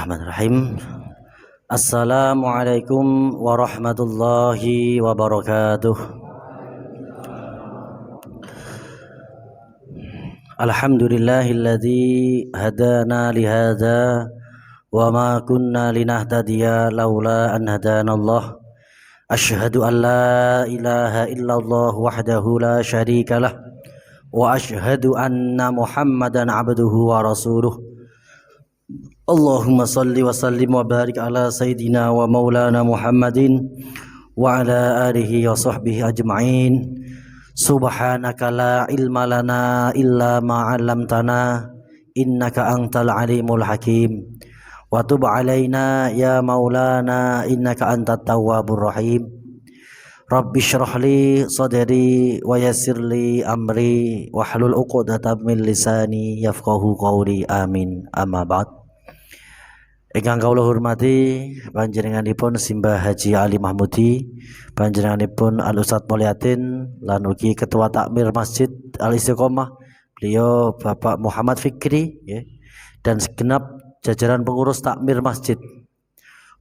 Bismillahirrahmanirrahim. Assalamualaikum warahmatullahi wabarakatuh. Alhamdulillahilladzi hadana lihadza wa ma kunna linahtadiya laula an hadanallah. Asyhadu an la ilaha illallah wahdahu la syarikalah wa asyhadu anna Muhammadan abduhu wa rasuluh. Allahumma salli wa sallim wa barik ala sayyidina wa maulana Muhammadin wa ala alihi wa sahbihi ajma'in. Subhanaka la ilma lana illa ma 'allamtana innaka antal alimul hakim. Wa tub alaina ya maulana innaka antat tawwabur rahim. Rabbi shrah li sadri wa yassir li amri wahlul 'uqdatam min lisani yafqahu qawli. Amin. Amma ba'd. Ingkang kawula hormati panjenenganipun Simbah Haji Ali Mahmudi, panjenenganipun Al Ustadz Mulyatin lan ugi Ketua Takmir Masjid Al Istiqomah, beliau Bapak Muhammad Fikri ya, dan segenap jajaran pengurus takmir masjid.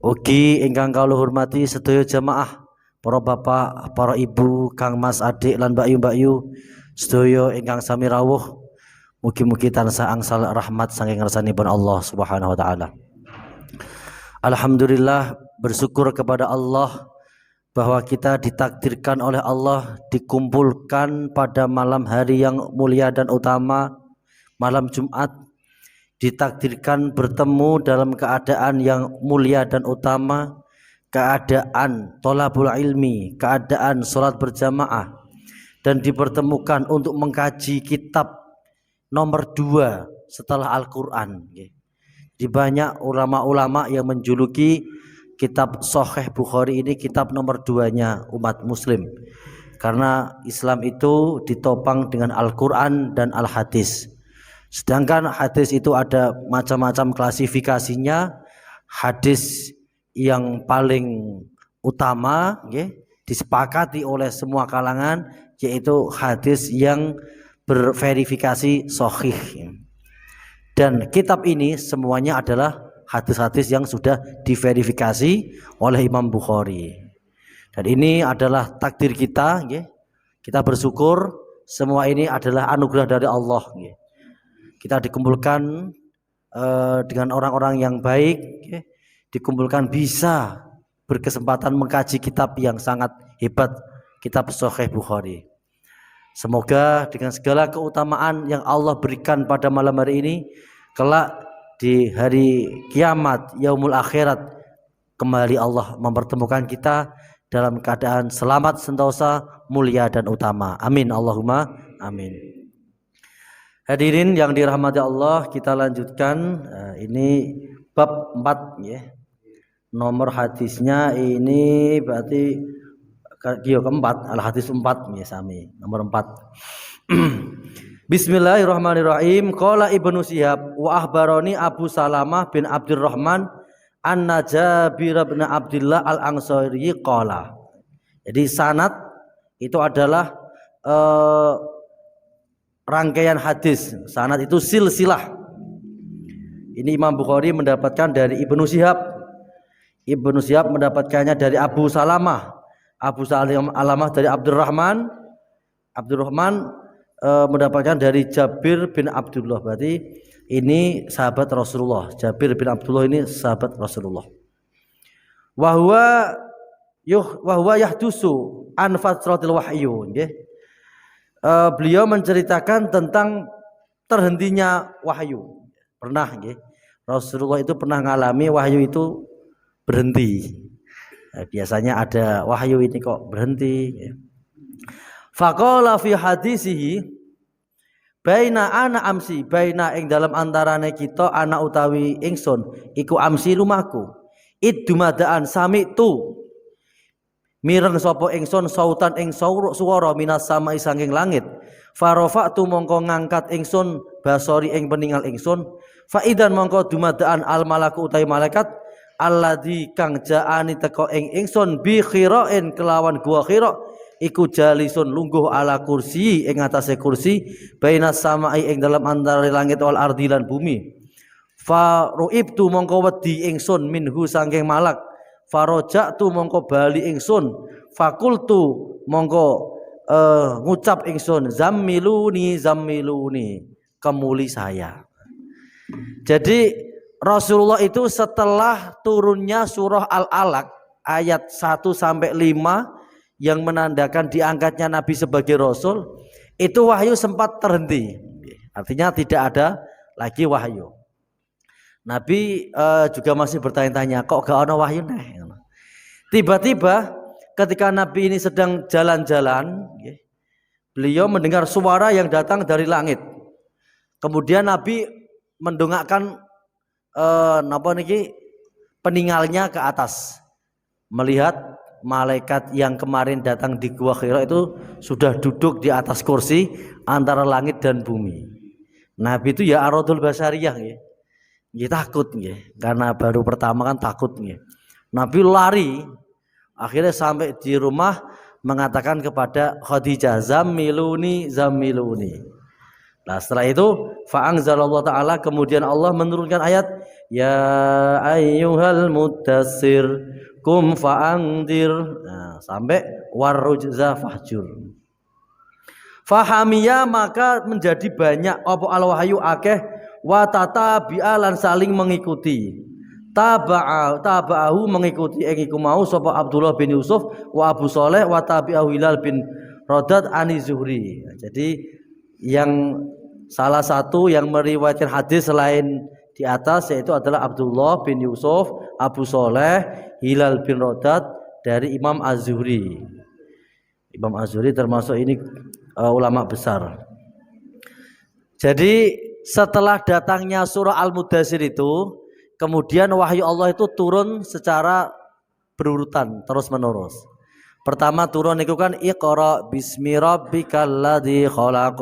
Ugi ingkang kawula hormati sedaya jamaah, para bapak, para ibu, kang mas, adik lan mbak yu sedaya ingkang sami rawuh, mugi-mugi tansah angsal rahmat saking ngarsanipun Allah Subhanahu wa taala. Alhamdulillah, bersyukur kepada Allah bahwa kita ditakdirkan oleh Allah dikumpulkan pada malam hari yang mulia dan utama, malam Jumat, ditakdirkan bertemu dalam keadaan yang mulia dan utama, keadaan thalabul ilmi, keadaan sholat berjamaah, dan dipertemukan untuk mengkaji kitab nomor 2 setelah Al-Quran. Di banyak ulama-ulama yang menjuluki kitab Sahih Bukhari ini kitab nomor 2-nya umat muslim, karena Islam itu ditopang dengan Al-Quran dan Al-Hadis. Sedangkan hadis itu ada macam-macam klasifikasinya. Hadis yang paling utama disepakati oleh semua kalangan yaitu hadis yang berverifikasi sahih. Dan kitab ini semuanya adalah hadis-hadis yang sudah diverifikasi oleh Imam Bukhari. Dan ini adalah takdir kita. Kita bersyukur semua ini adalah anugerah dari Allah. Kita dikumpulkan dengan orang-orang yang baik, dikumpulkan bisa berkesempatan mengkaji kitab yang sangat hebat, kitab Sahih Bukhari. Semoga dengan segala keutamaan yang Allah berikan pada malam hari ini, kelak di hari kiamat, yaumul akhirat, kembali Allah mempertemukan kita dalam keadaan selamat sentosa, mulia dan utama. Amin. Allahumma amin. Hadirin yang dirahmati Allah, kita lanjutkan. Ini bab 4 ya. Nomor hadisnya ini berarti keempat, Al-Hadis 4 ya, sami nomor 4. Bismillahirrahmanirrahim. Qala Ibnu Syihab wa akhbarani Abu Salamah bin Abdurrahman anna Jabir bin Abdullah al-Ansari qala. Jadi sanad itu adalah rangkaian hadis. Sanad itu silsilah. Ini Imam Bukhari mendapatkan dari Ibnu Syihab. Ibnu Syihab mendapatkannya dari Abu Salamah. Abu Salamah dari Abdurrahman mendapatkan dari Jabir bin Abdullah. Berarti ini sahabat Rasulullah. Jabir bin Abdullah ini sahabat Rasulullah. Wa huwa yahdusu an fatratil wahyu. Beliau menceritakan tentang terhentinya wahyu. Pernah Rasulullah itu pernah mengalami wahyu itu berhenti. Biasanya ada wahyu ini kok berhenti. Faqala fi hadisihi baina ana amsi, baina ing dalam antarane kita ana utawi ingsun iku amsi rumahku. Id dumadaan sami tu mireng sapa ingsun sautan ing swara minas samai sanging langit. Farafa'tu mongko ngangkat ingsun basori ing peningal ingsun. Fa idan mongko dumadaan al malaku utawi malaikat alladzi kang jaani teko ing ingsun bi khirain kelawan gua khira iku jalisun lungguh ala kursi ing atase kursi bainas samai ing dalam antara langit wal ardi lan bumi. fa ruibtu mongko wedi ingsun minhu saking malak, faroja'tu mongko bali ingsun, fakultu mongko ngucap ingsun, zammiluni kemuli saya. Jadi Rasulullah itu setelah turunnya surah Al-Alaq ayat 1 sampai 5 yang menandakan diangkatnya Nabi sebagai Rasul, itu wahyu sempat terhenti. Artinya tidak ada lagi wahyu. Nabi juga masih bertanya-tanya, kok gak ada wahyu nih? Tiba-tiba ketika Nabi ini sedang jalan-jalan, beliau mendengar suara yang datang dari langit. Kemudian Nabi mendongakkan peninggalnya ke atas, melihat malaikat yang kemarin datang di Gua Hira itu sudah duduk di atas kursi antara langit dan bumi. Nabi itu ya aradul basariyah, takut, karena baru pertama kan takut. Nabi lari, akhirnya sampai di rumah mengatakan kepada Khadijah, zammiluni. Nah setelah itu fa'anzalallahu ta'ala, kemudian Allah menurunkan ayat, ya ayyuhal mudassir kum fa'angdir, sampai warrujza fahjur. Fahamiya, maka menjadi banyak apa al-wahyu akeh, wa tatabi'a lan saling mengikuti, taba'ahu mengikuti iku mau sapa Abdullah bin Yusuf wa Abu Saleh wa tabi'ahu Hilal bin Rodad ani Zuhri. Jadi yang salah satu yang meriwayatkan hadis selain di atas yaitu adalah Abdullah bin Yusuf, Abu Saleh, Hilal bin Rodad dari Imam Az-Zuhri. Imam Az-Zuhri termasuk ini ulama besar. Jadi setelah datangnya surah Al-Mudassir itu, kemudian wahyu Allah itu turun secara berurutan terus menerus. Pertama turun itu kan Iqra bismi rabbikal ladzi khalaq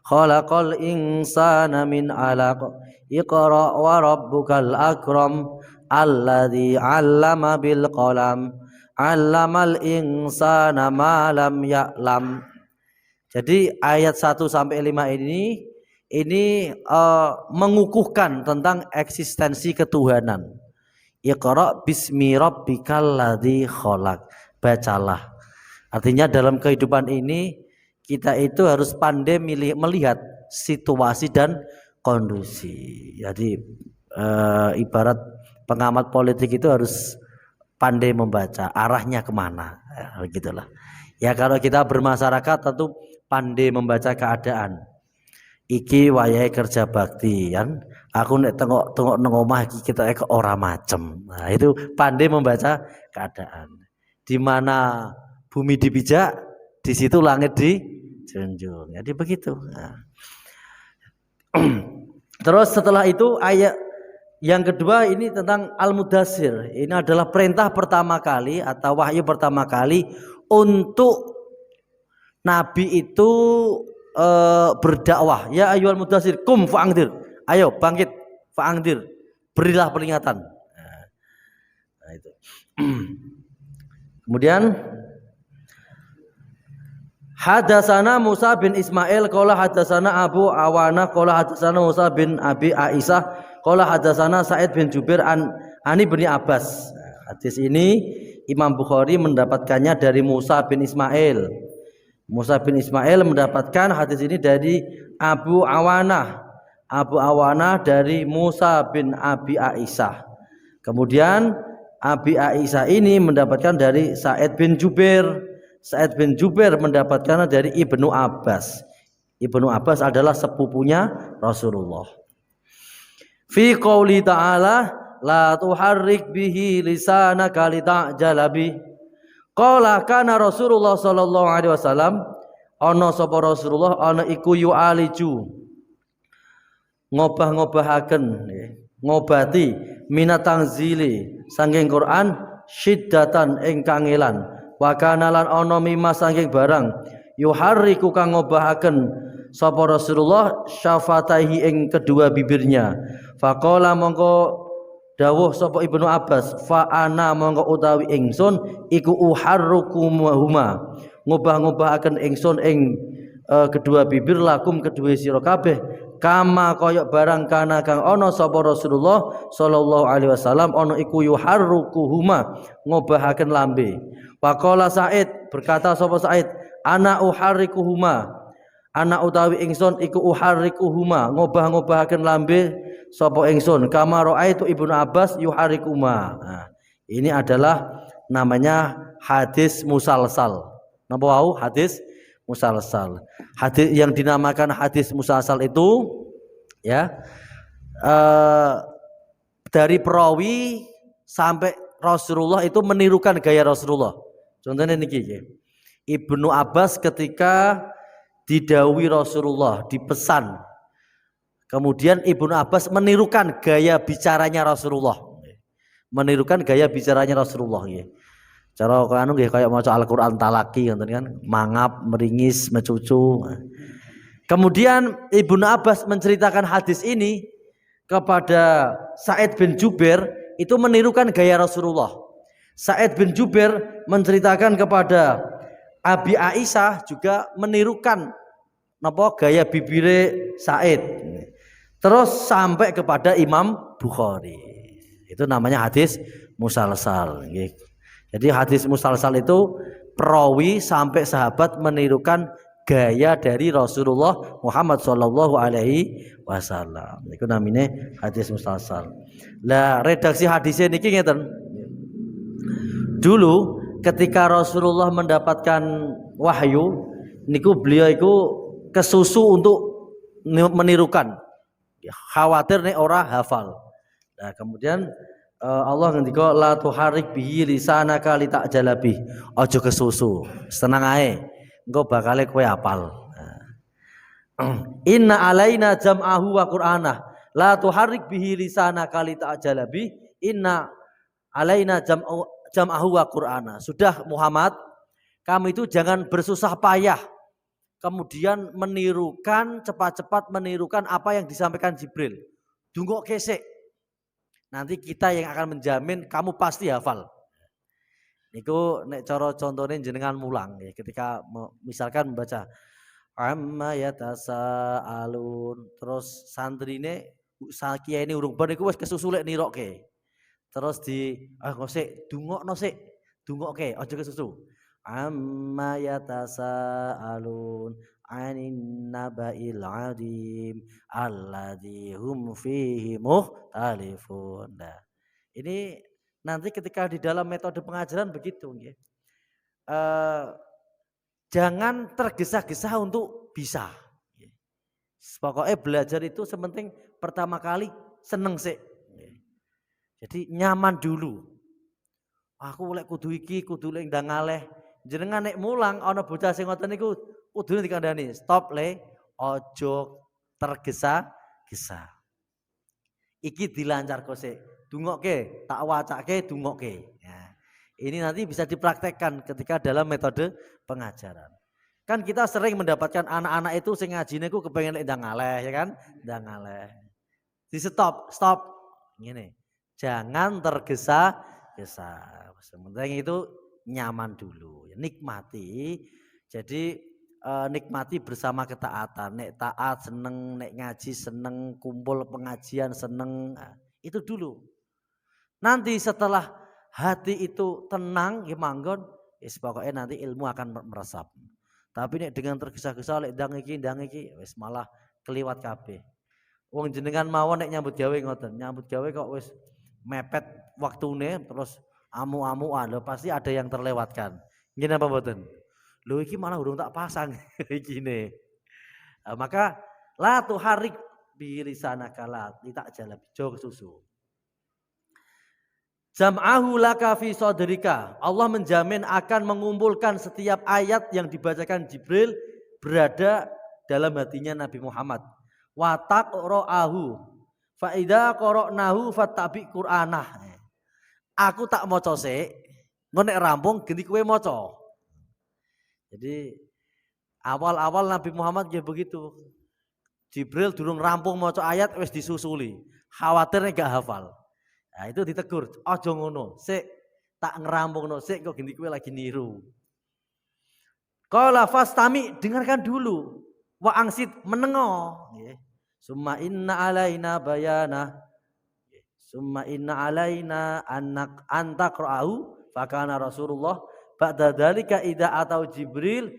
khalaqal insana min 'alaq Iqra wa rabbukal akram alladzi 'allama bil qalam 'allamal insana ma lam ya'lam. Jadi ayat 1 sampai 5 ini mengukuhkan tentang eksistensi ketuhanan. Iqra bismi rabbikal ladzi khalaq. Bacalah. Artinya dalam kehidupan ini kita itu harus pandai melihat situasi dan kondisi. Jadi ibarat pengamat politik itu harus pandai membaca arahnya kemana, begitulah. Ya kalau kita bermasyarakat tentu pandai membaca keadaan. Iki wayahe kerja bakti kan. Aku nek tengok nang omah iki kita ora macem. Nah, itu pandai membaca keadaan. Di mana bumi dipijak, di situ langit dijunjung. Jadi begitu. Nah. Terus setelah itu ayat yang kedua ini tentang Al-Mudassir. Ini adalah perintah pertama kali atau wahyu pertama kali untuk Nabi itu berdakwah. Ya ayyuhal mudassir kum fa'angdir. Ayo bangkit fa'angdir. Berilah peringatan. Nah itu. Kemudian hadatsana Musa bin Ismail qala hadatsana Abu Awana qala hadatsana Musa bin Abi Aisyah qala hadatsana Sa'id bin Jubair ani bin Abbas. Hadis ini Imam Bukhari mendapatkannya dari Musa bin Ismail. Musa bin Ismail mendapatkan hadis ini dari Abu Awana. Abu Awana dari Musa bin Abi Aisyah. Kemudian Abi Aisyah ini mendapatkan dari Sa'id bin Jubair. Sa'id bin Jubair mendapatkannya dari Ibnu Abbas. Ibnu Abbas adalah sepupunya Rasulullah. Fi qouli ta'ala la tuharrik bihi lisanaka lita'jala bih. Qala kana Rasulullah sallallahu alaihi wasallam ana sapa Rasulullah ana iku yu'aliju ngobah-ngobahaken ngobati minatang zili saking Quran syiddatan ing kangelan wa kana lan ana mimma saking barang yuharriku kang ngobahaken sapa Rasulullah syafataihi ing kedua bibirnya faqala mongko dawuh sapa Ibnu Abbas fa ana mongko utawi ingsun iku uharrukumahuma ngobah-ngobahaken ingsun ing kedua bibir lakum kedua sira kabeh kama koyok barang kana kang ono sapa Rasulullah sallallahu alaihi wasallam ono iku yuharrukuhuma ngobahaken lambe. Faqala Sa'id berkata sapa Sa'id ana uharrikuhuma ana utawi ingsun iku uharrikuhuma ngobah-ngobahaken lambe sapa ingsun kama raaitu Ibnu Abbas yuharrikuma. Nah, ini adalah namanya hadis musalsal. Napa wau hadis musalsal. Hadis yang dinamakan hadis musalsal itu ya dari perawi sampai Rasulullah itu menirukan gaya Rasulullah. Contohnya niki Ibnu Abbas ketika didhawuhi Rasulullah dipesan, kemudian Ibnu Abbas menirukan gaya bicaranya Rasulullah. Menirukan gaya bicaranya Rasulullah ya. Cara anu nggih kaya maca Al-Qur'an talaki ngoten kan, mangap, meringis, mecucu. Kemudian Ibnu Abbas menceritakan hadis ini kepada Sa'id bin Jubair itu menirukan gaya Rasulullah. Sa'id bin Jubair menceritakan kepada Abi Aisyah juga menirukan napa gaya bibire Sa'id. Terus sampai kepada Imam Bukhari. Itu namanya hadis musalsal nggih. Jadi hadis musalsal itu perawi sampai sahabat menirukan gaya dari Rasulullah Muhammad sallallahu alaihi wasallam. Itu namanya hadis musalsal. Lah redaksi hadisnya niki ngeten. Dulu ketika Rasulullah mendapatkan wahyu niku beliau itu kesusu untuk menirukan. Khawatir nek ora hafal. Nah, kemudian Allah ngendika la tuharik bihi lisanaka litajalabi. Aja kesusu, tenang ae. Engko bakale kowe hafal. Inna alaina jam'ahu wa qur'anah. La tuharik bihi lisanaka litajalabi. Inna alaina jam'ahu wa qur'anah. Sudah Muhammad, kamu itu jangan bersusah payah kemudian menirukan cepat-cepat menirukan apa yang disampaikan Jibril. Dungok kesek. Nanti kita yang akan menjamin kamu pasti hafal. Niku nek cara contohnya jenengan mulang ya, ketika misalkan membaca amma yatasaalun terus santrine kiai ini urung bar niku wis kesusulek nirokke. Terus di ngosek dungokno sik. Dungokke aja kesusu. Amma yatasaalun anin naba'il adim alladzi hum fihi mukhtalifun. Nah, ini nanti ketika di dalam metode pengajaran begitu ya. Jangan tergesa-gesa untuk bisa. Pokoknya belajar itu sepenting pertama kali seneng sih. Jadi nyaman dulu. Aku lek kudu iki, kudu lek ndang ngaleh. Jenengan nek mulang ana bocah sing ngoten niku kudune dikandani, stop le, ojo tergesa-gesa. Iki dilancarke sik. Dungokke, tak wacake dungokke. Nah, ini nanti bisa dipraktekkan ketika dalam metode pengajaran. Kan kita sering mendapatkan anak-anak itu sing ngajine ku kepengen lek ndang ngaleh ya kan? Ndang ngaleh. Di stop. Ngene. Jangan tergesa-gesa. Sementing itu nyaman dulu, nikmati. Jadi nikmati bersama ketaatan. Nek taat seneng, nek ngaji seneng, kumpul pengajian seneng. Nah, itu dulu. Nanti setelah hati itu tenang, ya manggon, pokoknya nanti ilmu akan meresap. Tapi nek dengan tergesa-gesa lek ndang iki wis malah keliwat kabeh. Wong jenengan mawon nek nyambut gawe ngoten, nyambut gawe kok wis mepet waktune terus amu-amuan lho pasti ada yang terlewatkan. Ngene apa mboten? Lho iki malah urung tak pasang iki ne. Nah, maka la tuharik bi lisanaka la tak jalab jo susu. Jam'ahu laka fi sadrika. Allah menjamin akan mengumpulkan setiap ayat yang dibacakan Jibril berada dalam hatinya Nabi Muhammad. Wa taqra'ahu fa idza qara'nahu fattabi qur'anah. Aku tak maca sik, engko nek rampung genti kowe maca. Jadi awal-awal Nabi Muhammad ya begitu. Jibril durung rampung maca ayat wis disusuli. Khawatir nek gak hafal. Nah, itu ditegur, aja ngono, sik tak ngerampungno sik kok genti kowe lagi niru. Qala fastami, dengarkan dulu. Wa angsit menengo, nggih. Summa inna alaina bayana. Summa inna alaina antaqra'ahu fakana Rasulullah ba'da dzalika idza atau Jibril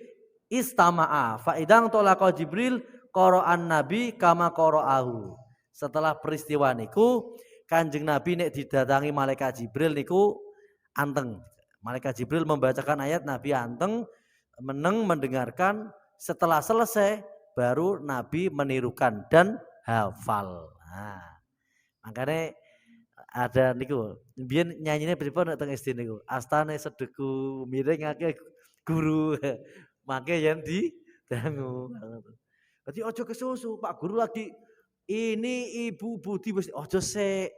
istama'a fa idang tolaqa Jibril qara'an nabi kama qara'ahu. Setelah peristiwa niku Kanjeng Nabi nek didatangi malaikat Jibril niku anteng. Malaikat Jibril membacakan ayat, Nabi anteng meneng mendengarkan, setelah selesai baru Nabi menirukan dan hafal. Nah, makanya ada niku biyen nyanyine pripun nek teng SD niku astane sedeku miringake guru mangke yen di dangu. Dadi aja kesusu, Pak Guru lagi ini Ibu Budi wis aja sik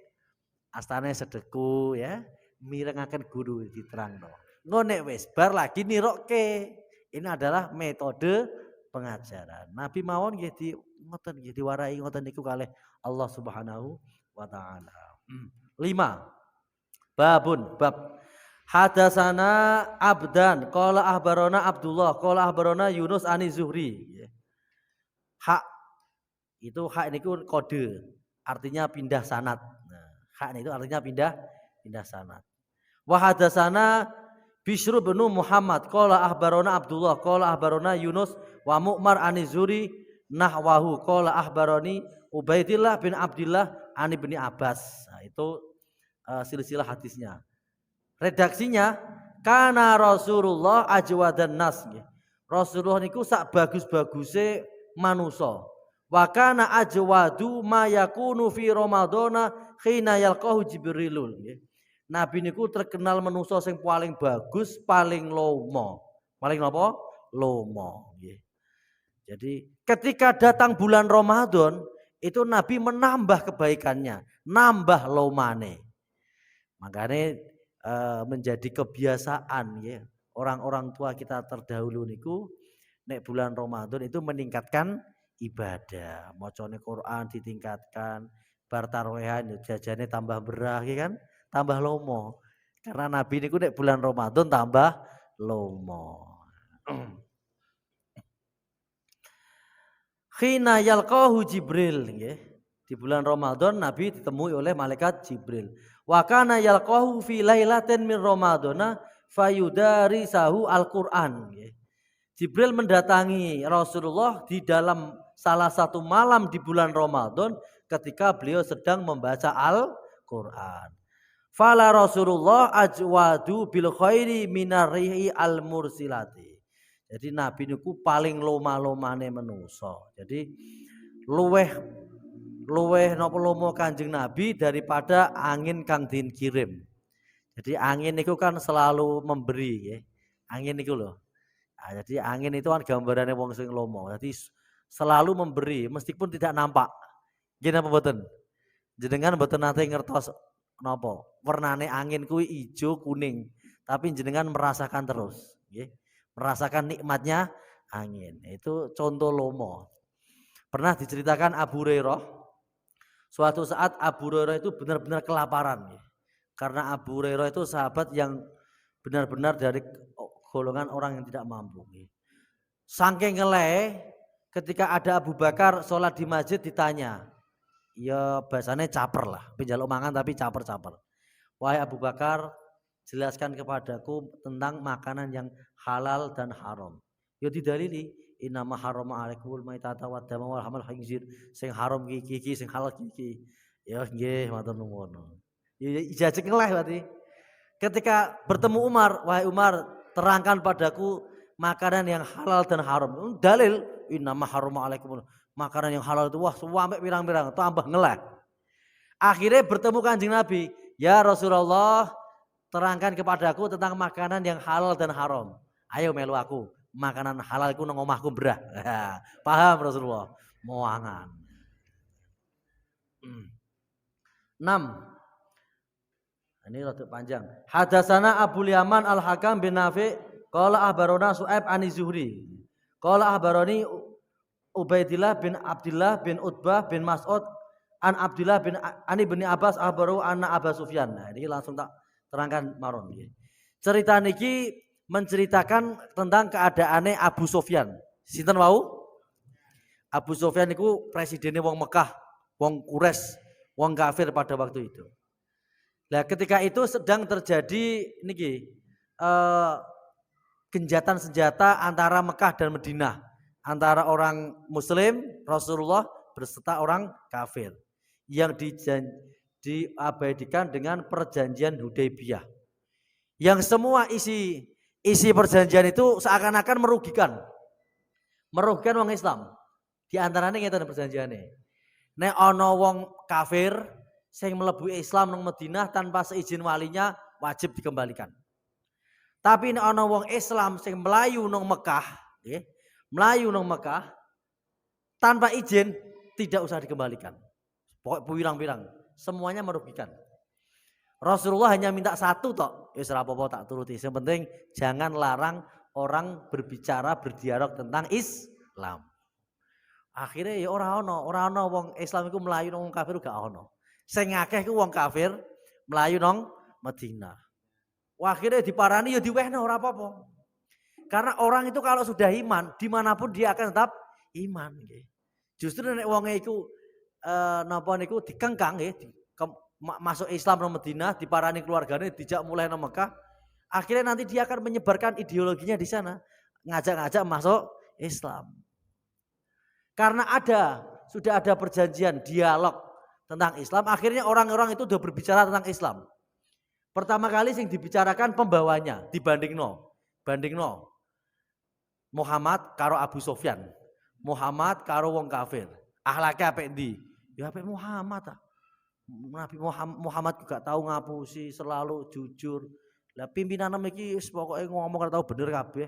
astane sedeku ya mirengaken guru diterangno. Ngono wis bar lagi nirokke. Ini adalah metode pengajaran. Nabi mawon nggih di ngoten nggih diwarai ngoten niku kalih Allah Subhanahu wa taala. 5. Bab hadasana abdan qala ahbarona Abdullah qala ahbarona Yunus ani Zuhri. Hak itu hak niku kode artinya pindah sanad. Nah, hak itu artinya pindah sanad. Wa hadasana Bishr bin Muhammad qala ahbarona Abdullah qala ahbarona Yunus wa Mu'mar ani Zuhri nahwahu qala ahbaroni Ubaidillah bin Abdullah ani bin Abbas. Nah, itu silsilah hadisnya. Redaksinya kana Rasulullah ajwadan nas. Rasulullah niku sak bagus-baguse manusa. Wa kana ajwadu ma yakunu fi Ramadhana khina yalqahu Jibrilul. Nabi niku terkenal manusa sing paling bagus, paling lomo. Paling napa? Lomo, nggih. Jadi ketika datang bulan Ramadan itu Nabi menambah kebaikannya, nambah lomane. Makanya menjadi kebiasaan ya. Orang-orang tua kita terdahulu niku nek bulan Ramadan itu meningkatkan ibadah, macane Quran ditingkatkan, bar tarawih jajane tambah berah ya kan? Tambah lomo. Karena Nabi niku nek bulan Ramadan tambah lomo. Khina yalqahu Jibril nggih. Di bulan Ramadan Nabi ditemui oleh malaikat Jibril. Wa kana yalqahu fi lailatin min Ramadana fayudarisahu Al-Qur'an nggih. Jibril mendatangi Rasulullah di dalam salah satu malam di bulan Ramadan ketika beliau sedang membaca Al-Qur'an. Fala Rasulullah ajwadu bil khairi minarihi al mursilati. Jadi Nabi niku paling loma-lomane manusa. Jadi luweh napa lomo Kanjeng Nabi daripada angin kang dikirim. Jadi angin niku kan selalu memberi ya. Angin niku loh. Nah, jadi angin itu kan gambarannya wong sing lomo. Jadi selalu memberi meskipun tidak nampak. Nggih napa mboten? Jenengan mboten nate ngertos napa? Warnane angin kuwi ijo kuning, tapi jenengan merasakan terus, nggih. Merasakan nikmatnya angin. Itu contoh lomo. Pernah diceritakan Abu Hurairah, suatu saat Abu Hurairah itu benar-benar kelaparan. Ya. Karena Abu Hurairah itu sahabat yang benar-benar dari golongan orang yang tidak mampu. Ya. Saking ngeleh, ketika ada Abu Bakar sholat di masjid ditanya, ya bahasanya caper lah, penjaluk mangan tapi caper-caper. Wahai Abu Bakar, jelaskan kepadaku tentang makanan yang halal dan haram. Ya didalili, innama harama alaikumul maitata wad dama wal hamal khinzir. Sing haram iki, sing halal iki. Ya nggih, matur nuwun. Ya ijazah ngeleh berarti. Ketika bertemu Umar, wahai Umar, terangkan padaku makanan yang halal dan haram. Dalil, innama harama alaikumul makanan yang halal itu wah sampai pirang-pirang tambah ngeleh. Akhirnya bertemu Kanjeng Nabi, ya Rasulullah, terangkan kepadaku tentang makanan yang halal dan haram. Ayo melu aku, makanan halal iku nang omahku brah. Paham Rasulullah? Moangan. 6. Ini rada panjang. Hadasana Abu Yaman Al-Hakam bin Nafi' qala ahbarona Su'aib an Zuhri. Qala ahbaroni Ubaidillah bin Abdullah bin Utbah bin Mas'ud an Abdullah bin Ani bin Abbas ahbaru anna Abu Sufyan. Nah, ini langsung tak terangkan maron. Cerita niki menceritakan tentang keadaannya Abu Sufyan. Sinten wau? Abu Sufyan niku presidennya wong Mekah, wong Quraisy, wong kafir pada waktu itu. Nah, ketika itu sedang terjadi niki genjatan senjata antara Mekah dan Madinah, antara orang Muslim Rasulullah berserta orang kafir yang diabadikan dengan perjanjian Hudaybiyah. Yang semua isi perjanjian itu seakan-akan merugikan wong Islam. Di antaranya ngeten perjanjiannya. Nek ana wong kafir sing mlebu Islam nang Madinah tanpa seizin walinya wajib dikembalikan. Tapi nek ana wong Islam sing melayu nang Mekah, nggih, melayu nang Mekah tanpa izin tidak usah dikembalikan. Pokok pirang-pirang, semuanya merugikan. Rasulullah hanya minta satu tok, wis ora apa-apa tak turuti. Yang penting jangan larang orang berbicara berdialog tentang Islam. Akhirnya ya ora ana wong Islam iku melayu nang wong kafir gak ono. Sing akeh ku wong kafir melayu nang Madinah. Wah, akhirnya diparani ya diwehno ora apa-apa. Karena orang itu kalau sudah iman, dimanapun dia akan tetap iman. Justru nek wonge iku napa niku dikengkang nggih, masuk Islam nang Madinah, diparani keluargane, dijak mulai nang Mekah, akhirnya nanti dia akan menyebarkan ideologinya di sana, ngajak-ngajak masuk Islam. Karena sudah ada perjanjian dialog tentang Islam, akhirnya orang-orang itu sudah berbicara tentang Islam. Pertama kali sing dibicarakan pembawanya, bandingno Muhammad karo Abu Sufyan, Muhammad karo wong kafir. Akhlake apik ndi? Ya apik Muhammad. Nabi Muhammad juga tahu ngapusi, selalu jujur. Lah pimpinan iki pokoke ngomong ora tahu bener kabeh.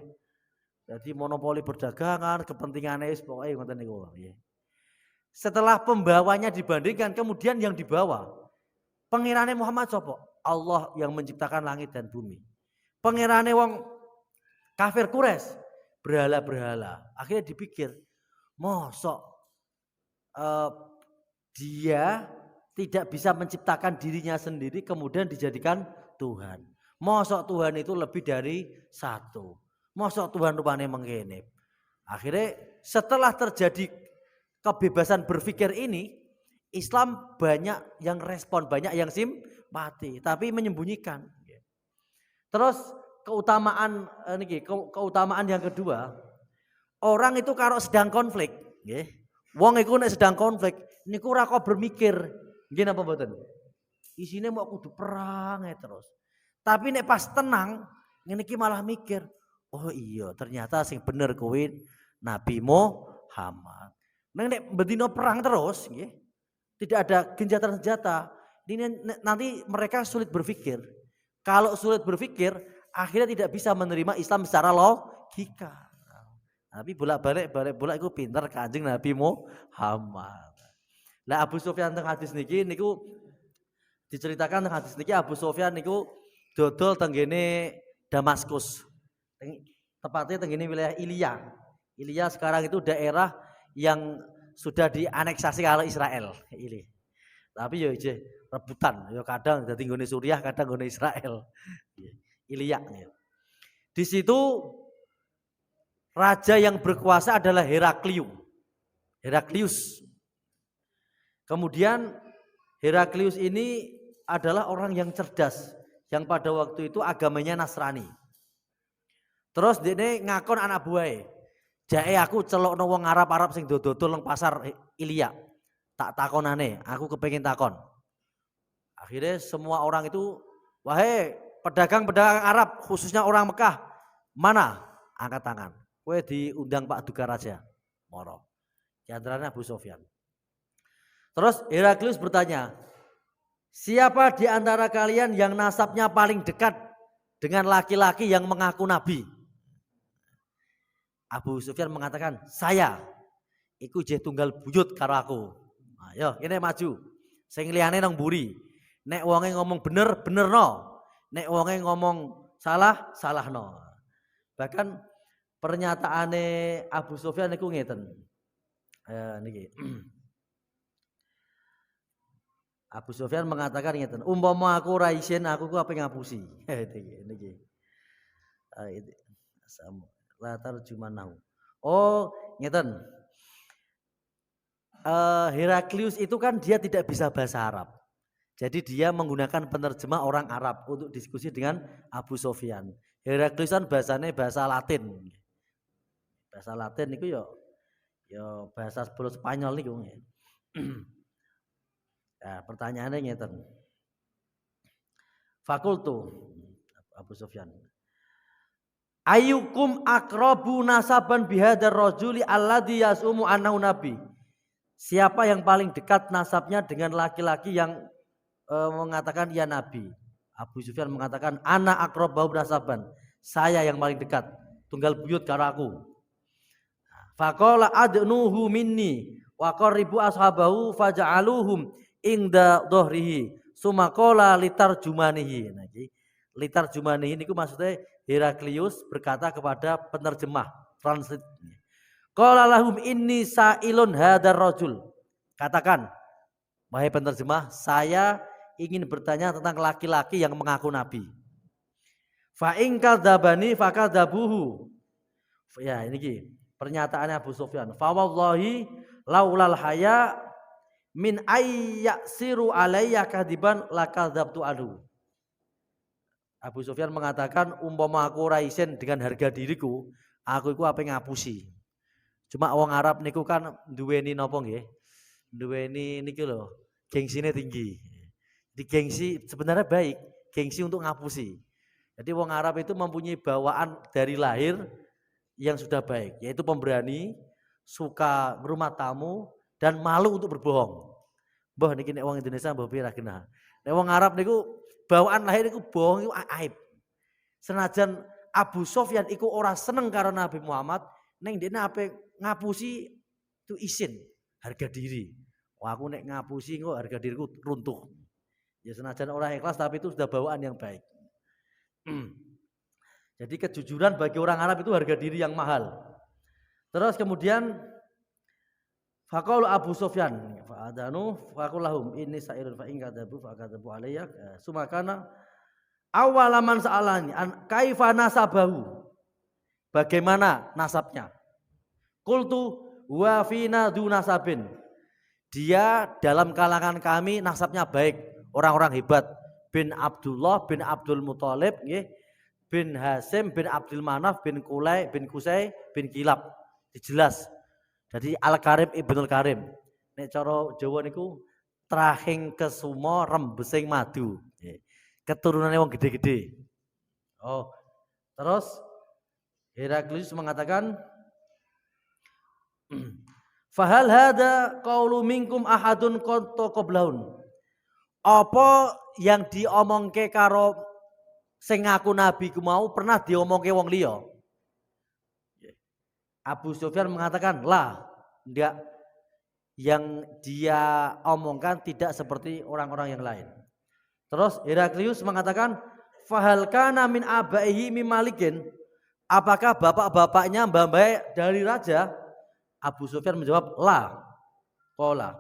Jadi monopoli perdagangan, kepentingannya pokoknya ngoten niku. Setelah pembawanya dibandingkan, kemudian yang dibawa pengirane Muhammad sapa? Allah yang menciptakan langit dan bumi. Pengirane wong kafir Quraisy, berhala-berhala. Akhirnya dipikir, mosok dia tidak bisa menciptakan dirinya sendiri kemudian dijadikan Tuhan. Mosok Tuhan itu lebih dari satu. Mosok Tuhan rupane mengkene. Akhirnya setelah terjadi kebebasan berpikir ini, Islam banyak yang respon, banyak yang simpati, tapi menyembunyikan. Terus keutamaan yang kedua, orang itu kalau sedang konflik, nggih. Wong iku nek sedang konflik, niku ora kok bermikir, nggih napa mboten? Isine mau kudu perang terus. Tapi nek pas tenang, ngene iki malah mikir, oh iya, ternyata sing bener kuwi Nabi Muhammad. Nek bendino perang terus, nggih. Tidak ada gencatan senjata. Ini nanti mereka sulit berpikir. Kalau sulit berpikir, akhirnya tidak bisa menerima Islam secara logika. Tapi bolak-balik itu pinter Kanjeng Nabi Muhammad. Lah Abu Sufyan teng hadis niki niku diceritakan teng hadis niki Abu Sufyan niku dodol tenggene Damaskus. Tepatnya tenggene wilayah Ilya. Ilya sekarang itu daerah yang sudah dianeksasi oleh Israel. Ini. Tapi ya rebutan, ya kadang dadi nggone Suriah, kadang nggone Israel. Ilya. Di situ raja yang berkuasa adalah Heraklius. Kemudian Heraklius ini adalah orang yang cerdas, yang pada waktu itu agamanya Nasrani. Terus dene ngakon anak buahe. Jae aku celokno wong Arab sing dodol nang pasar Ilya. Tak takonane, aku kepengin takon. Akhirnya semua orang itu, wahai pedagang-pedagang Arab, khususnya orang Mekah, mana? Angkat tangan. Kowe diundang Pak Duka Raja. Moro. Di antaranya Abu Sufyan. Terus Heraklius bertanya, siapa di antara kalian yang nasabnya paling dekat dengan laki-laki yang mengaku nabi? Abu Sufyan mengatakan, saya. Iku jeh tunggal buyut karo aku. Ayo, ini maju. Sing liyane nang mburi. Nek wonge ngomong bener, benerno. Nek wonge ngomong salah, salahno. Bahkan pernyataane Abu Sufyan niku ngeten. Niki. Abu Sufyan mengatakan ngeten, umpama aku ra isin aku ku ape ngapusi. Niki. Latar Jumanahu. Oh, ngeten. Heraklius itu kan dia tidak bisa bahasa Arab. Jadi dia menggunakan penerjemah orang Arab untuk diskusi dengan Abu Sufyan. Heraklius kan bahasanya bahasa Latin. Bahasa Latin itu ya bahasa Spanyol niku. Nah, pertanyaannya ngeten. Fakultu Abu Sufyan. Ayyukum akrabu nasaban bihadar rajuli alladhi yasumu annahu nabi. Siapa yang paling dekat nasabnya dengan laki-laki yang mengatakan ia nabi? Abu Sufyan mengatakan ana akrabu nasaban. Saya yang paling dekat. Tunggal buyut karo aku. Faqala adnuhu minni wa qaribu ashabahu faja'aluhum inda dhahrihi sumaqala litarjumanihi. Nah, litarjumanihi niku maksudnya Heraklius berkata kepada penerjemah translate. Qala lahum inni sa'ilun hadar rajul. Katakan, wahai penerjemah, saya ingin bertanya tentang laki-laki yang mengaku nabi. Fa in kadzabani fakadzabuhu. Ya, ini pernyataannya Abu Sufyan. Fa wallahi laulal haya min ayyasiru alayya kadiban lakadzabtu adu. Abu Sufyan mengatakan umpama aku ora isin dengan harga diriku, aku iku ape ngapusi. Cuma wong Arab niku kan duweni napa nggih? Duweni niki lho, gengsine tinggi. Di gengsi sebenarnya baik, gengsi untuk ngapusi. Jadi wong Arab itu mempunyai bawaan dari lahir yang sudah baik, yaitu pemberani, suka berumah tamu dan malu untuk berbohong. Mbah niki nek wong Indonesia mbah pira genah. Nek wong Arab niku bawaan lahir iku bohong iku aib. Senajan Abu Sufyan iku ora seneng karo Nabi Muhammad, ning dene ape ngapusi itu isin harga diri. Wah aku nek ngapusi kok harga diriku runtuh. Ya senajan orang ikhlas tapi itu sudah bawaan yang baik. Jadi kejujuran bagi orang Arab itu harga diri yang mahal. Terus kemudian faqala Abu Sufyan fa'adanu faqulahum inni sa'irun fa in kadzabu fa kadzabu alayya sumakana awalaman sa'alani kaifa nasabahu. Bagaimana nasabnya? Qultu wa fina du nasabin. Dia dalam kalangan kami nasabnya baik, orang-orang hebat. Bin Abdullah bin Abdul Muthalib nggih, bin Hasim bin Abdul Manaf bin Kulai bin Kusai bin Kilab. Dijelas. Jadi Al-Karim Ibnul Karim. Nek cara Jawa niku trahing kesumo rembesing madu. Keturunannya wong gede-gede. Oh. Terus Heraklius mengatakan fahal hada qaulu minkum ahadun qablahun. Apa yang diomongke karo sing ngaku nabi ku mau pernah diomongke wong liya? Abu Sufyan mengatakan, lah, enggak. Yang dia omongkan tidak seperti orang-orang yang lain. Terus Heraklius mengatakan, fahal kana min abaihi mimalikin? Apakah bapak-bapaknya mbah-mbah dari raja? Abu Sufyan menjawab, la. Qala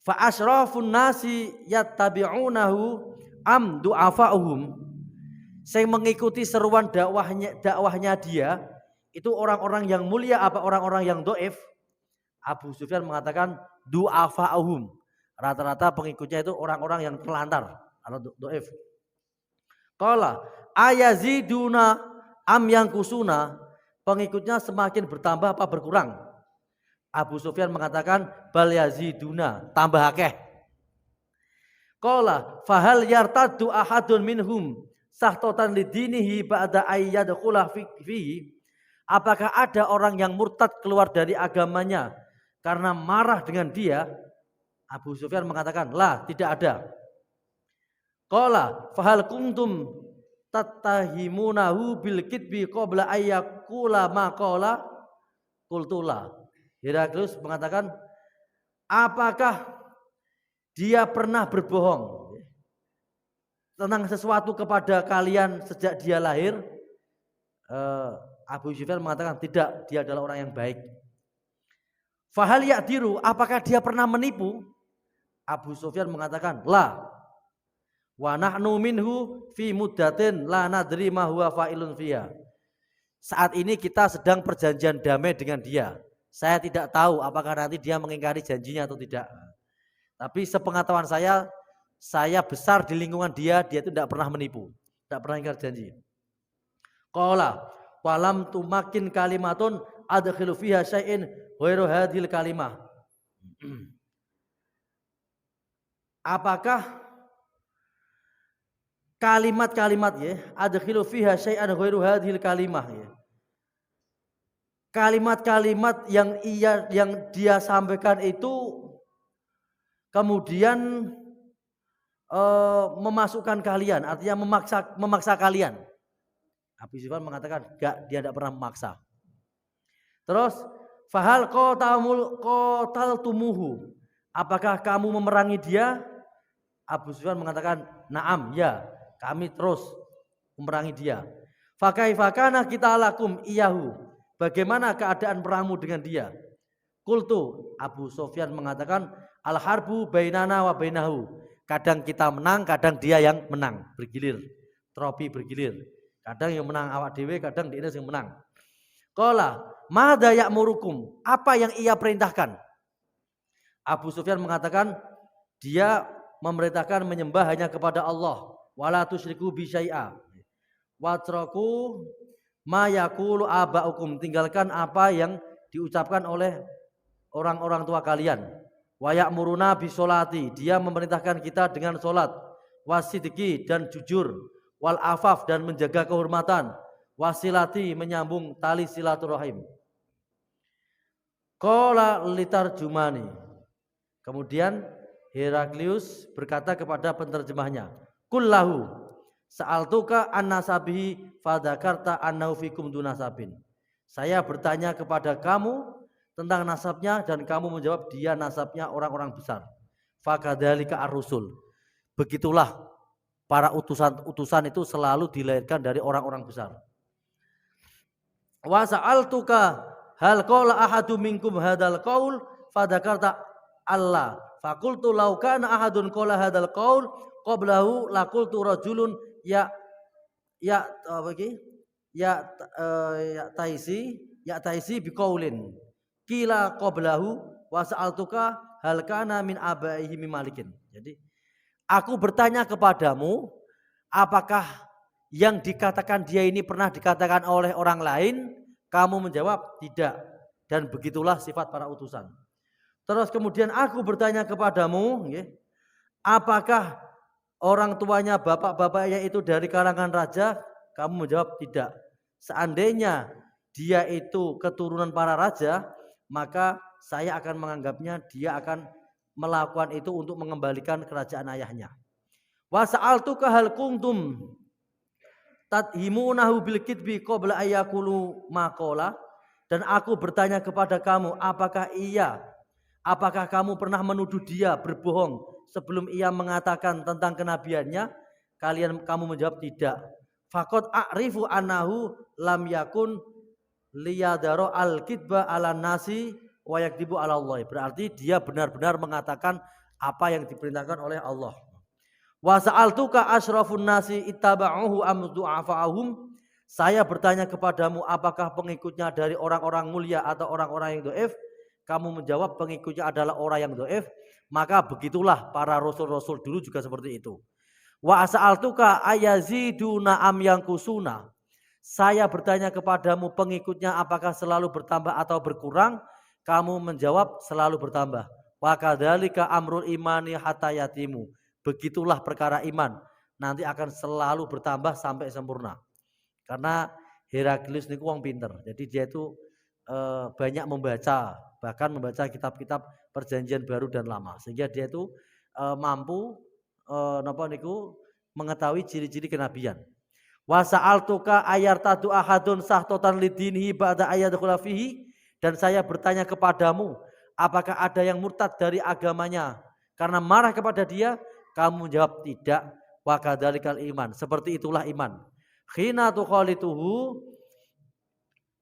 fa asyrafun nasi yattabi'unahu am du'afa'uhum. Saya mengikuti seruan dakwahnya dia itu orang-orang yang mulia apa orang-orang yang dhaif? Abu Sufyan mengatakan du'afa'uhum. Rata-rata pengikutnya itu orang-orang yang terlantar atau dhaif. Qala ayaziduna am yankusuna. Pengikutnya semakin bertambah apa berkurang? Abu Sufyan mengatakan bal yaziduna, tambah akeh. Qala fahal yartaddu ahadun minhum sahtatan lidinihi ba'da ayyadkhula fihi. Apakah ada orang yang murtad keluar dari agamanya karena marah dengan dia? Abu Sufyan mengatakan la, tidak ada. Qala fahal kuntum tattahimunahu bil kidbi qabla ayyakula ma qala? Qultula. Heraklius mengatakan, apakah dia pernah berbohong tentang sesuatu kepada kalian sejak dia lahir? Abu Sufyan mengatakan tidak, dia adalah orang yang baik. Fahal ya'diru, apakah dia pernah menipu? Abu Sufyan mengatakan la. Wa nahnu minhu fi muddatin la nadri ma huwa fa'ilun fiha. Saat ini kita sedang perjanjian damai dengan dia. Saya tidak tahu apakah nanti dia mengingkari janjinya atau tidak. Tapi sepengetahuan saya besar di lingkungan dia itu tidak pernah menipu, tidak pernah ingkar janji. Qala walam tumakin kalimatun adkhilu fiha syai'in ghairu hadhil kalimah. Apakah kalimat-kalimat ya, adkhilu fiha syai'an ghairu hadhil kalimah ya. Kalimat-kalimat yang dia sampaikan itu kemudian memasukkan kalian, artinya memaksa kalian. Abi Sufyan mengatakan enggak, dia tidak pernah memaksa. Terus fahal qataltumuhu, apakah kamu memerangi dia? Abu Sufyan mengatakan na'am, ya, kami terus memerangi dia. Fakaifa kana kita lakum iyahu, bagaimana keadaan perangmu dengan dia? Qultu, Abu Sufyan mengatakan al harbu bainana wa bainahu, kadang kita menang, kadang dia yang menang, bergilir, trofi bergilir. Kadang yang menang awak dewe, kadang dia yang menang. Qala madza ya'murukum, apa yang ia perintahkan? Abu Sufyan mengatakan dia memerintahkan menyembah hanya kepada Allah, wala tusyriku bi syai'a, watraku ma yaqulu aba'ukum, tinggalkan apa yang diucapkan oleh orang-orang tua kalian. Wa ya'muruna bi sholati, dia memerintahkan kita dengan salat, wasidqi dan jujur, wal afaf dan menjaga kehormatan, wasilati menyambung tali silaturahim. Qala litarjumani, kemudian Heraklius berkata kepada penerjemahnya, kullahu sa'altuka an nasabihi fadzakarta annahu fikum dunasabin, saya bertanya kepada kamu tentang nasabnya dan kamu menjawab dia nasabnya orang-orang besar. Fakadzalika ar-rusul, begitulah para utusan itu selalu dilahirkan dari orang-orang besar. Wa sa'altuka hal qala ahadu minkum hadzal qaul fadzakarta Allah, faqultu law kana ahadun qala hadzal qaul qablahu laqultu rajulun ya taisi biqaulin qila qablahu wa sa'altuka hal kana min abaihi mimalikin. Jadi aku bertanya kepadamu, apakah yang dikatakan dia ini pernah dikatakan oleh orang lain? Kamu menjawab tidak, dan begitulah sifat para utusan. Terus kemudian aku bertanya kepadamu, apakah orang tuanya bapak-bapaknya itu dari kalangan raja? Kamu menjawab tidak. Seandainya dia itu keturunan para raja, maka saya akan menganggapnya dia akan melakukan itu untuk mengembalikan kerajaan ayahnya. Wa sa'altuka hal kuntum tadhimunahu bil kidbi qabla ayakulu maqala, dan aku bertanya kepada kamu, apakah kamu pernah menuduh dia berbohong sebelum ia mengatakan tentang kenabiannya? Kamu menjawab tidak. Faqad a'rifu annahu lam yakun liyadaro al-kidba ala nasi wa yakdibu ala Allah. Berarti dia benar-benar mengatakan apa yang diperintahkan oleh Allah. Wa sa'altuka asyrafun nasi ittaba'uhu am du'afa'ahum, saya bertanya kepadamu apakah pengikutnya dari orang-orang mulia atau orang-orang yang dhaif? Kamu menjawab pengikutnya adalah orang yang dhaif. Maka begitulah para rasul-rasul dulu juga seperti itu. Wa sa'altuka ayaziduna am yanqusuna, saya bertanya kepadamu pengikutnya apakah selalu bertambah atau berkurang? Kamu menjawab selalu bertambah. Wa kadzalika amrul imani hatta yatimu, begitulah perkara iman, nanti akan selalu bertambah sampai sempurna. Karena Heraklius ini wong pinter, jadi dia itu banyak membaca, bahkan membaca kitab-kitab perjanjian baru dan lama, sehingga dia itu mampu mengetahui ciri-ciri kenabian. Wa sa'altuka ayartadu ahadun sahtotan lidinihi ba'da ayadkhula fihi, dan saya bertanya kepadamu apakah ada yang murtad dari agamanya karena marah kepada dia? Kamu menjawab tidak. Wa kadzalikal iman, seperti itulah iman. Khina tukhalituhu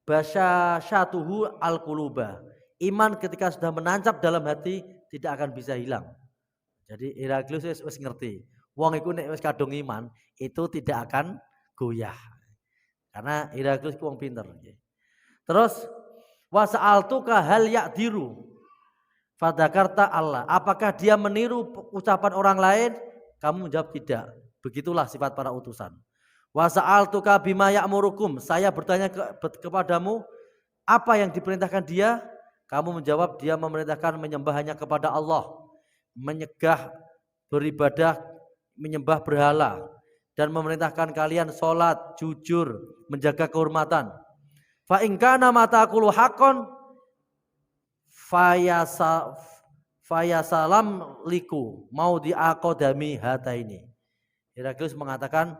basyashatuhu alquluba, iman ketika sudah menancap dalam hati tidak akan bisa hilang. Jadi Heraklius wis ngerti, wong iku nek wis kadung iman itu tidak akan goyah. Karena Heraklius wong pinter. Terus Wa sa'altuka hal ya'diru. Fadzakarta Allah. Apakah dia meniru ucapan orang lain? Kamu menjawab tidak. Begitulah sifat para utusan. Wa sa'altuka bima ya'murukum. Saya bertanya kepadamu apa yang diperintahkan dia? Kamu menjawab dia memerintahkan menyembah hanya kepada Allah, menyegah beribadah, menyembah berhala, dan memerintahkan kalian sholat, jujur, menjaga kehormatan. Fa in kana ma taqulu haqqan fayasalam liku mau diaqodami hata ini. Heraklius mengatakan,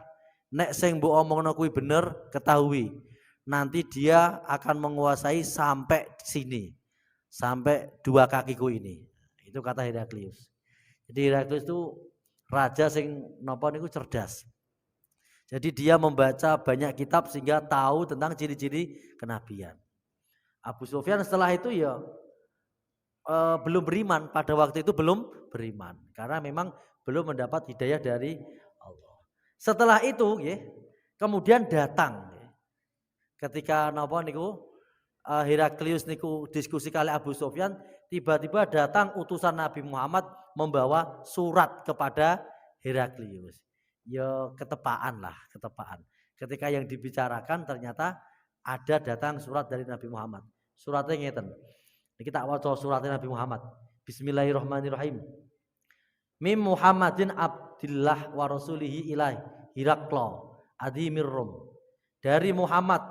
nek sing mbok omongno kuwi bener, ketahui nanti dia akan menguasai sampai sini, sampai dua kakiku ini. Itu kata Heraklius. Jadi Heraklius itu raja sing napa niku cerdas. Jadi dia membaca banyak kitab sehingga tahu tentang ciri-ciri kenabian. Abu Sufyan setelah itu ya belum beriman, pada waktu itu belum beriman karena memang belum mendapat hidayah dari Allah. Setelah itu ya, kemudian datang ya, ketika napa niku Heraklius niku diskusi kali Abu Sufyan, tiba-tiba datang utusan Nabi Muhammad membawa surat kepada Heraklius. Ya ketepaan lah, ketepaan. Ketika yang dibicarakan ternyata ada datang surat dari Nabi Muhammad. Suratnya ngeten. Kita waca suratnya Nabi Muhammad. Bismillahirrahmanirrahim. Mim Muhammadin Abdillah wa rasulihi ilaih Hirakla adhimir Rum. Dari Muhammad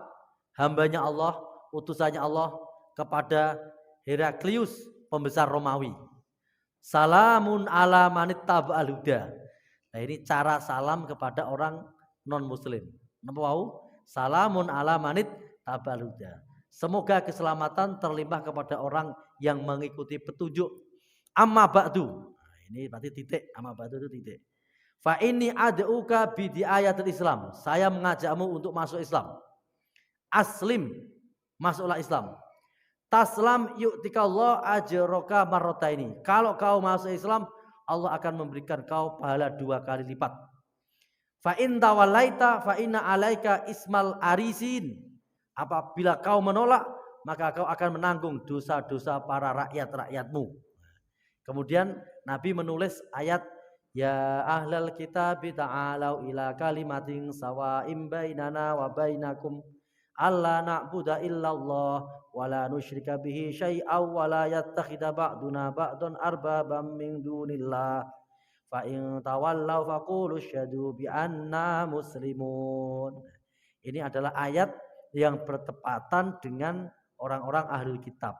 hambanya Allah, utusannya Allah kepada Heraklius pembesar Romawi. Salamun ala manit taba'al huda. Nah ini cara salam kepada orang non muslim. Napa wau? Salamun ala manit taba'al huda. Semoga keselamatan terlimpah kepada orang yang mengikuti petunjuk. Amma ba'du. Nah, ini berarti titik. Amma ba'du itu titik. Fa inni ad'uka bi ayatul Islam. Saya mengajakmu untuk masuk Islam. Aslim, masuklah Islam. Taslam yu'tikallah ajroka marrotaini. Kalau kau masuk Islam, Allah akan memberikan kau pahala 2 kali lipat. Fa in tawallaita fa inna alaika ismal arisin. Apabila kau menolak, maka kau akan menanggung dosa-dosa para rakyat-rakyatmu. Kemudian Nabi menulis ayat, ya ahlal kitab ta'alau ila kalimatin sawa'im bainana wa bainakum alla na'budu illallah wa la nusyrika bihi syai'aw wa la yattakhidha ba'duna ba'dan arbabam min dunillah fa in tawallaw faqulu asyhadu bi anna muslimun. Ini adalah ayat yang bertepatan dengan orang-orang ahli kitab.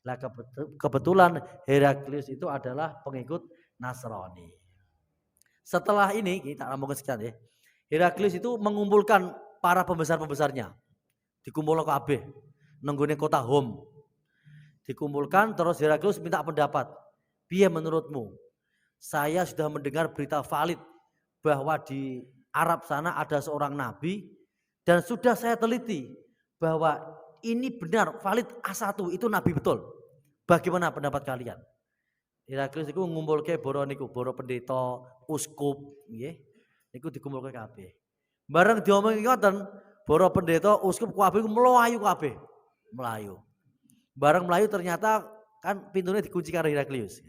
Nah, kebetulan Heraklius itu adalah pengikut Nasrani. Setelah ini kita ngomong sekian ya. Heraklius itu mengumpulkan para pembesar-pembesarnya. Dikumpulkan kabeh nenggone kota Hom. Dikumpulkan terus Heraklius minta pendapat. Piye menurutmu? Saya sudah mendengar berita valid bahwa di Arab sana ada seorang nabi dan sudah saya teliti bahwa ini benar valid A1 itu nabi betul. Bagaimana pendapat kalian? Heraklius itu ngumpulke boro niku, boro pendeta, uskup, nggih. Niku dikumpulke kabeh. Bareng diomongi ngoten, boro pendeta, uskup kabeh mlayu kabeh. Melayu. Bareng melayu ternyata kan pintunya dikunci karo Heraklius.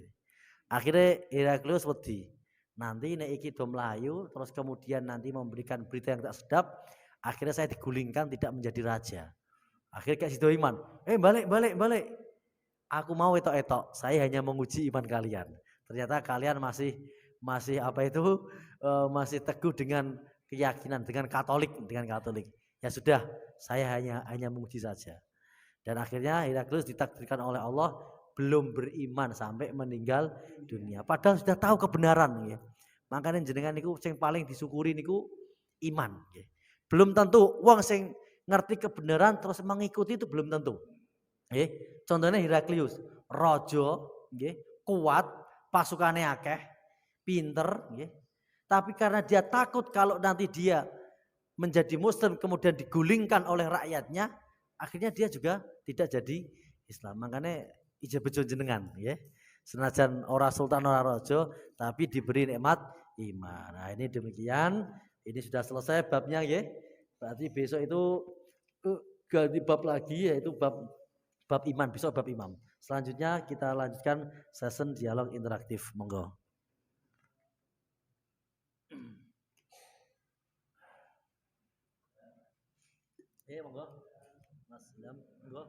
Akhirnya Heraklius wedi. Nanti nek iki do melayu terus kemudian nanti memberikan berita yang tak sedap, akhirnya saya digulingkan tidak menjadi raja. Akhirnya kayak sido iman. Balik. Aku mau etok-etok. Saya hanya menguji iman kalian. Ternyata kalian masih apa itu masih teguh dengan keyakinan, dengan Katolik. Ya sudah, saya hanya menguji saja. Dan akhirnya Heraklius ditakdirkan oleh Allah belum beriman sampai meninggal dunia. Padahal sudah tahu kebenaran. Ya. Makanya jenengan niku sing paling disyukuri niku iman. Ya. Belum tentu wong sing ngerti kebenaran terus mengikuti itu belum tentu. Contohnya Heraklius, raja, kuat, pasukannya akeh, pinter, tapi karena dia takut kalau nanti dia menjadi muslim kemudian digulingkan oleh rakyatnya, akhirnya dia juga tidak jadi Islam. Makanya ijabejo jenengan, senajan ora sultan ora raja, tapi diberi nikmat iman. Nah ini demikian, ini sudah selesai babnya, Berarti besok itu ganti bab lagi, yaitu bab bab iman, besok bab imam. Selanjutnya kita lanjutkan session dialog interaktif. Monggo. Monggo. Mas Ilham, monggo.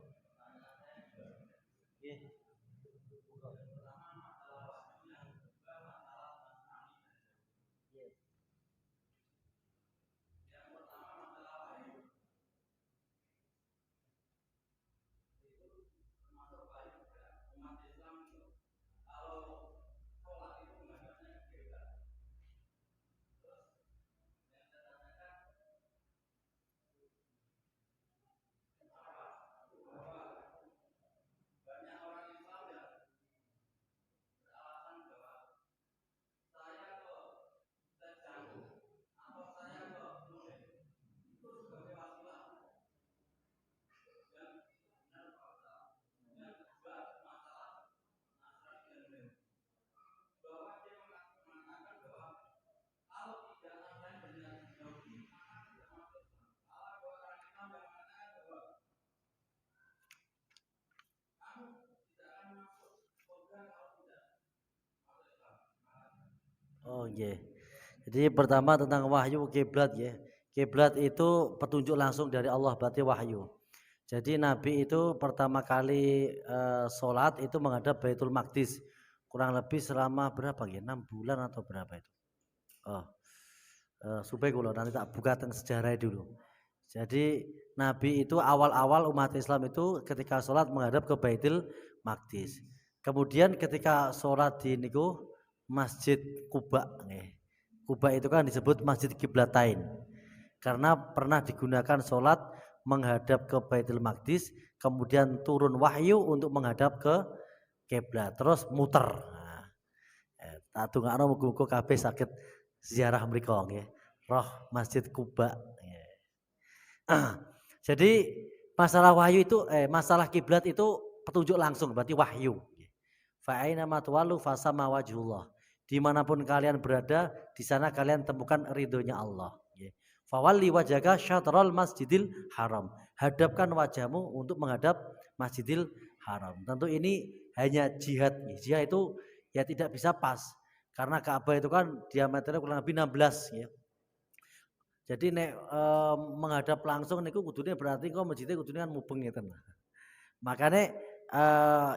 Oh iya. Jadi pertama tentang wahyu kiblat ya. Kiblat itu petunjuk langsung dari Allah, berarti wahyu. Jadi Nabi itu pertama kali sholat itu menghadap Baitul Maqdis. Kurang lebih selama berapa ya? 6 bulan atau berapa itu? Oh, supaya kalau nanti tak buka tentang sejarah dulu. Jadi Nabi itu awal-awal umat Islam itu ketika sholat menghadap ke Baitul Maqdis. Kemudian ketika sholat di niku Masjid Kuba, Kuba itu kan disebut Masjid Kiblatain karena pernah digunakan sholat menghadap ke Baitul Maqdis, kemudian turun wahyu untuk menghadap ke kiblat, terus muter. Nah, tak tungakno muga-muga kabeh saged ziarah mriku nggih. Roh Masjid Kuba. Jadi masalah wahyu itu masalah kiblat itu petunjuk langsung, berarti wahyu. Fa aina ma tuwallu fasama wajhullah. Dimanapun kalian berada, di sana kalian temukan ridhonya Allah. Fawalli wajhaka syatral masjidil haram. Hadapkan wajahmu untuk menghadap Masjidil Haram. Tentu ini hanya jihad. Jihad itu ya tidak bisa pas. Karena Ka'bah itu kan diameternya kurang lebih 16 ya. Jadi nek menghadap langsung niku kudune berarti kok masjidnya kudune kan mubeng ngeten. Makanya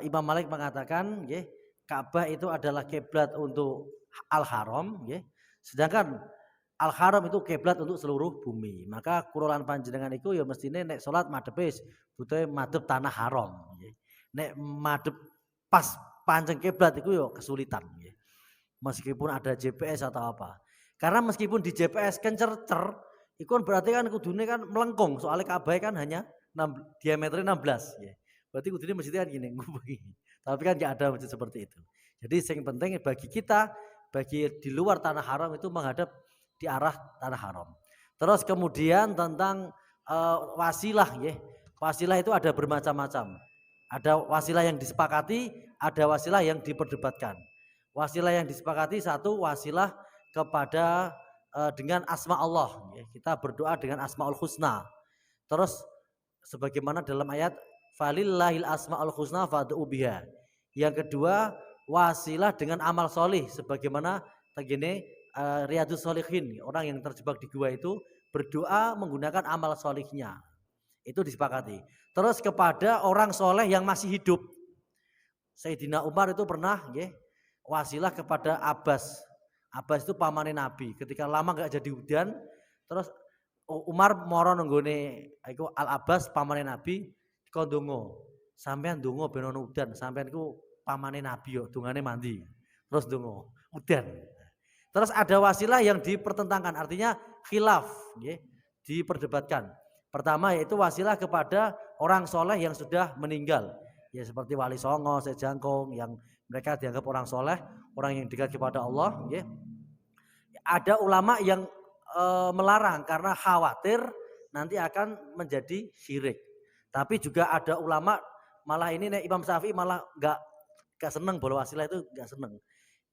Imam Malik mengatakan nggih, Ka'bah itu adalah kiblat untuk Al-Haram nggih. Sedangkan Al-Haram itu kiblat untuk seluruh bumi. Maka kula lan panjenengan iku ya mestine nek salat madhepe butuhe madhep tanah haram nggih. Nek madhep pas pancen kiblat iku ya kesulitan nggih. Meskipun ada GPS atau apa. Karena meskipun di GPS kencer-cer, itu kan berarti kan kudune kan melengkung. Soalnya Ka'bah kan hanya diameternya 16 ya. Berarti kudune masjidnya kan gini, tapi kan tidak ada masjid seperti itu. Jadi yang penting bagi kita, bagi di luar tanah haram itu menghadap di arah tanah haram. Terus kemudian tentang wasilah ya. Wasilah itu ada bermacam-macam. Ada wasilah yang disepakati, ada wasilah yang diperdebatkan. Wasilah yang disepakati satu wasilah kepada dengan asma Allah. Kita berdoa dengan asmaul husna. Terus sebagaimana dalam ayat falillahil asmaul husna fad'u biha. Yang kedua wasilah dengan amal solih sebagaimana begini Riyadus Shalihin, orang yang terjebak di gua itu berdoa menggunakan amal solihnya. Itu disepakati. Terus kepada orang soleh yang masih hidup. Sayyidina Umar itu pernah wasilah kepada Abbas. Abbas itu pamane Nabi. Ketika lama gak jadi hujan, terus Umar moro nenggone iku Al Abbas pamane Nabi kok ndonga. Sampean ndonga ben ono udan, sampean iku pamane Nabi yo, dungane mandi. Terus ndonga, udan. Terus ada wasilah yang dipertentangkan, artinya khilaf, diperdebatkan. Pertama yaitu wasilah kepada orang soleh yang sudah meninggal. Ya seperti Wali Songo, Sejangkung yang mereka dianggap orang soleh, orang yang dekat kepada Allah. Ya. Ada ulama yang melarang karena khawatir nanti akan menjadi syirik. Tapi juga ada ulama malah ini Imam Syafi'i malah nggak seneng bahwa wasilah itu nggak seneng.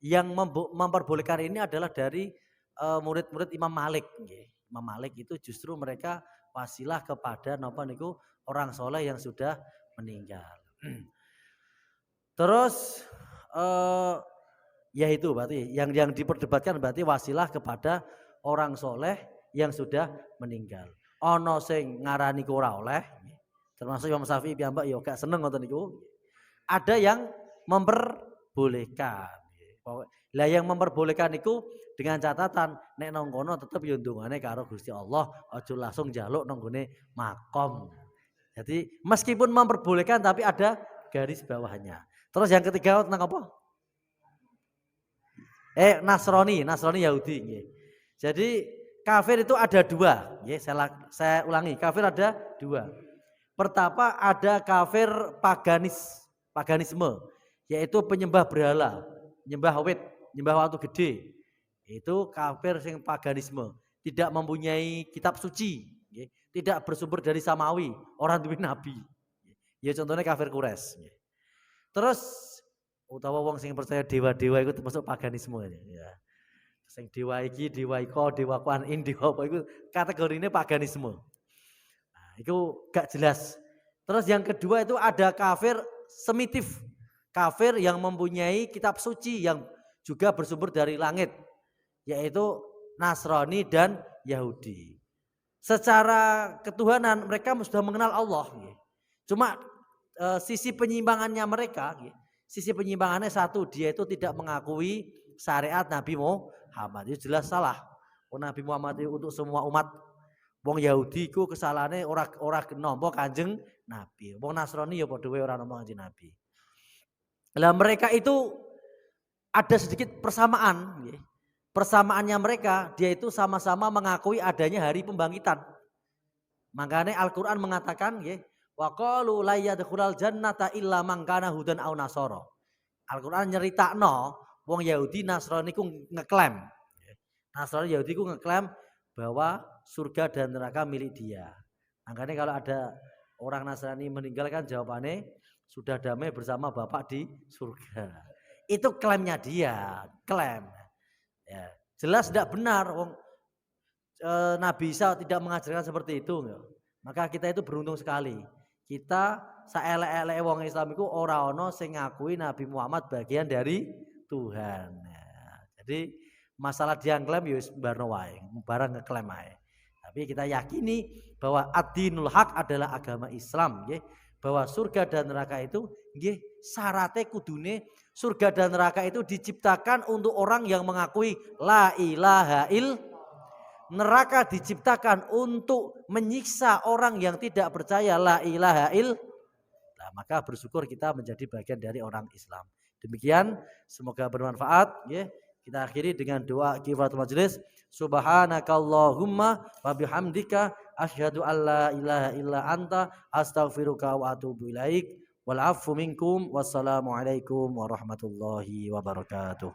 Yang memperbolehkan ini adalah dari murid-murid Imam Malik. Imam Malik itu justru mereka wasilah kepada orang soleh yang sudah meninggal. Terus ya itu berarti yang diperdebatkan berarti wasilah kepada orang soleh yang sudah meninggal. Ono sing ngarani ku ora oleh, termasuk Imam Syafi'i piyambak ya gak seneng ngoten niku. Ada yang memperbolehkan. Lah yang memperbolehkan itu dengan catatan nek nang kono tetep yo ndongane karo Gusti Allah, aja langsung njaluk nang gone makom. Jadi meskipun memperbolehkan tapi ada garis bawahnya. Terus yang ketiga tentang apa? Nasrani Yahudi. Jadi kafir itu ada dua. Saya ulangi, kafir ada dua. Pertama ada kafir paganisme, yaitu penyembah berhala, nyembah wit, nyembah watu gede. Itu kafir sing paganisme, tidak mempunyai kitab suci, tidak bersumber dari samawi, orang duwe nabi. Ya contohnya kafir Quraisy. Terus utawa wong sing percaya dewa-dewa itu termasuk paganisme ya. Sing dewa iki, dewa iko, dewa kuan in, dewa apa itu kategorine paganisme. Nah, itu gak jelas. Terus yang kedua itu ada kafir semitif. Kafir yang mempunyai kitab suci yang juga bersumber dari langit, yaitu Nasrani dan Yahudi. Secara ketuhanan mereka sudah mengenal Allah. Cuma sisi penyimpangannya mereka, sisi penyimpangannya satu, dia itu tidak mengakui syariat Nabi Muhammad. Itu jelas salah. Nabi Muhammad itu untuk semua umat. Wong Yahudi ku kesalahannya ora nampa Kanjeng Nabi. Wong Nasrani ya padha wae ora nampa Kanjeng Nabi. Lah mereka itu ada sedikit persamaan. Persamaannya mereka, dia itu sama-sama mengakui adanya hari pembangkitan. Makanya Al-Quran mengatakan, wa qalu la yadkhulal jannata illa man kana hudan aw nasara. Al-Quran nyeritakno wong Yahudi Nasrani ku ngeklaim. Nasrani Yahudi ku ngeklaim bahwa surga dan neraka milik dia. Makanya kalau ada orang Nasrani meninggalkan jawabannya sudah damai bersama Bapak di surga. Itu klaimnya dia, klaim. Ya, jelas tidak benar. Nabi Isa tidak mengajarkan seperti itu. Maka kita itu beruntung sekali. Kita saelek-elek wong Islam itu ora ono sing ngakui Nabi Muhammad bagian dari Tuhan. Ya, jadi masalah dia ngeklaim ya barno wae, barang ngeklaim ae. Tapi kita yakini bahwa ad-dinul haq adalah agama Islam, nggih. Bahwa surga dan neraka itu nggih syaratnya kudune surga dan neraka itu diciptakan untuk orang yang mengakui la ilaha illallah. Neraka diciptakan untuk menyiksa orang yang tidak percaya la ilaha illallah. Nah, maka bersyukur kita menjadi bagian dari orang Islam. Demikian, semoga bermanfaat, nggih. Kita akhiri dengan doa kifaratul majelis. Subhanakallahumma wa bihamdika asyhadu an la ilaha illa anta astaghfiruka wa atubu ilaik. Wal afu minkum. Wassalamualaikum warahmatullahi wabarakatuh.